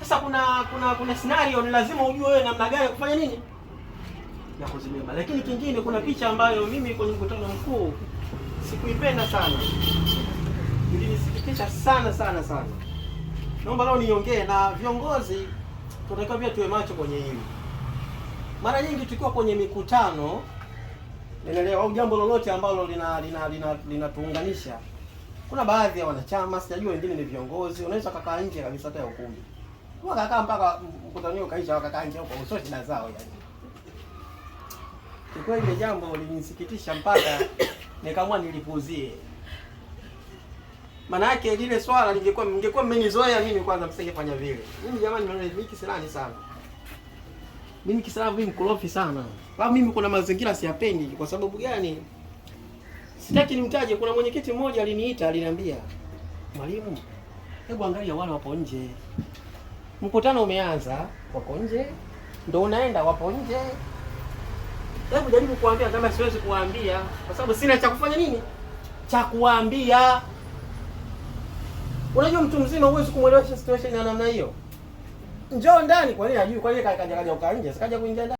Sasa kuna scenario ni lazima ujue wewe namna gani kufanya nini na kuzibeba. Lakini kingine, kuna picha ambayo mimi kwenye mkutano mkuu sikuipenda sana, ilinisikitisha sana sana sana. Naomba leo niongee na viongozi, tunatakiwa pia tuwe macho kwenye hili. Mara nyingi tukiwa kwenye mikutano, unaelewa, au jambo lolote ambalo linatuunganisha, kuna baadhi ya wanachama, sijajua wengine ni viongozi, unaweza kukaa nje kabisa hata ya ukumbi. Wakakaa mpaka mkutano ukaisha, wakakaa nje huko usoni na zao yani. Kwa ile jambo lilinisikitisha mpaka nikaamua nilipuuzie. Maana yake lile swala mngekuwa mmenizoea mimi kwanza msingefanya vile. Mimi jamani, mimi kisilani sana. Mimi kisilani, mimi mkorofi sana. Kwa mimi kuna mazingira siyapendi. Kwa sababu gani? Sitaki nimtaje. Kuna mwenyekiti mmoja aliniita, aliniambia, "Mwalimu, hebu angalia wale wapo nje. Mkutano umeanza, wako nje. Ndio unaenda, wapo nje. Hebu jaribu kuambia." Kama siwezi kuambia kwa sababu sina cha kufanya nini? Cha kuambia. Unajua mtu mzima huwezi kumwelewesha situation ya namna hiyo. Njoo ndani, kwa nini hajui? Kwa nini kaja ukaa nje? Sikaja kuingia ndani.